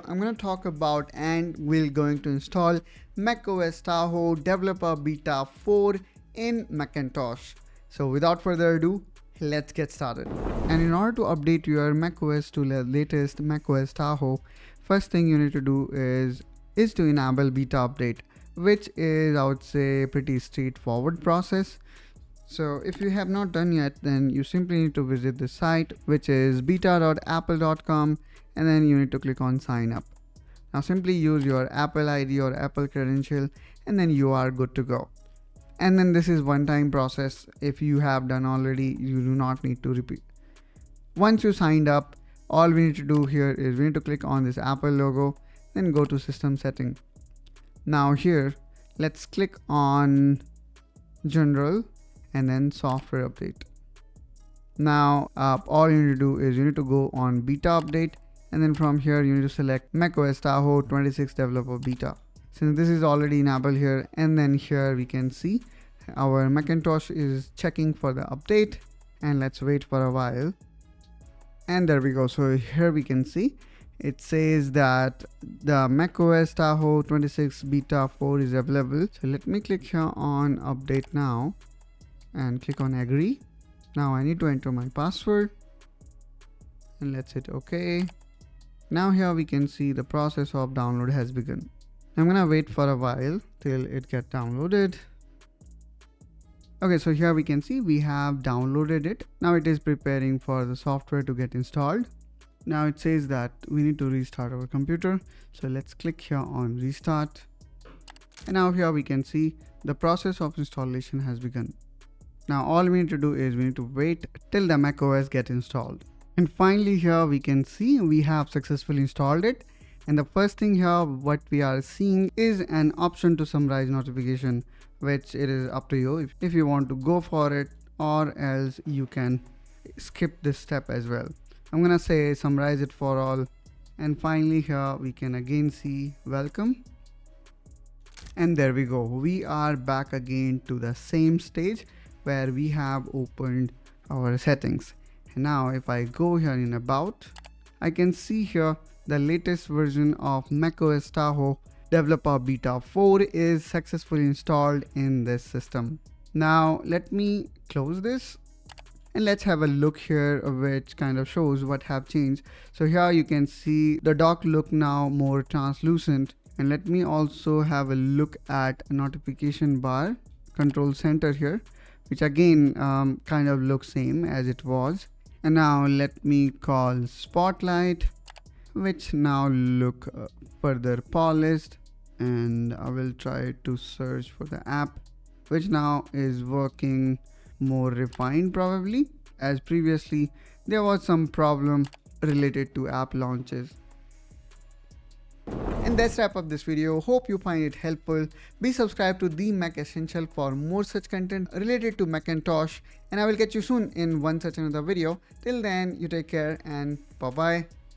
I'm going to talk about and we're going to install macOS Tahoe Developer Beta 4 in Macintosh. So without further ado, let's get started. And in order to update your macOS to the latest macOS Tahoe, first thing you need to do is to enable beta update, which is, I would say, pretty straightforward process. So if you have not done yet, then you simply need to visit the site, which is beta.apple.com, and then you need to click on sign up. Now simply use your Apple ID or Apple credential, and then you are good to go. And then this is one-time process. If you have done already, you do not need to repeat. Once you signed up, all we need to do here is we need to click on this Apple logo, then go to system setting. Now here, let's click on general and then software update. Now all you need to do is you need to go on beta update, and then from here you need to select macOS Tahoe 26 developer beta. Since this is already enabled here, and then here we can see our Macintosh is checking for the update, and let's wait for a while. And there we go. So here we can see it says that the macOS Tahoe 26 beta 4 is available. So let me click here on update now and click on agree. Now I need to enter my password and let's hit OK. Now here we can see the process of download has begun. I'm gonna wait for a while till it gets downloaded. Okay, so here we can see we have downloaded it. Now it is preparing for the software to get installed. Now it says that we need to restart our computer. So let's click here on restart. And now here we can see the process of installation has begun. Now all we need to do is we need to wait till the macOS get installed. And finally here we can see we have successfully installed it. And the first thing here what we are seeing is an option to summarize notification, which it is up to you if you want to go for it, or else you can skip this step as well. I'm gonna say summarize it for all. And finally here we can again see welcome. And there we go. We are back again to the same stage where we have opened our settings. And now if I go here in about, I can see here the latest version of macOS Tahoe Developer Beta 4 is successfully installed in this system. Now let me close this and let's have a look here, which kind of shows what have changed. So here you can see the dock look now more translucent. And let me also have a look at a notification bar control center here, which again kind of looks same as it was. And now let me call Spotlight, which now look further polished, and I will try to search for the app, which now is working more refined probably, as previously there was some problem related to app launches. And that's wrap up this video. Hope you find it helpful. Be subscribed to the Mac Essential for more such content related to Macintosh, and I will catch you soon in one such another video. Till then, you take care and bye bye.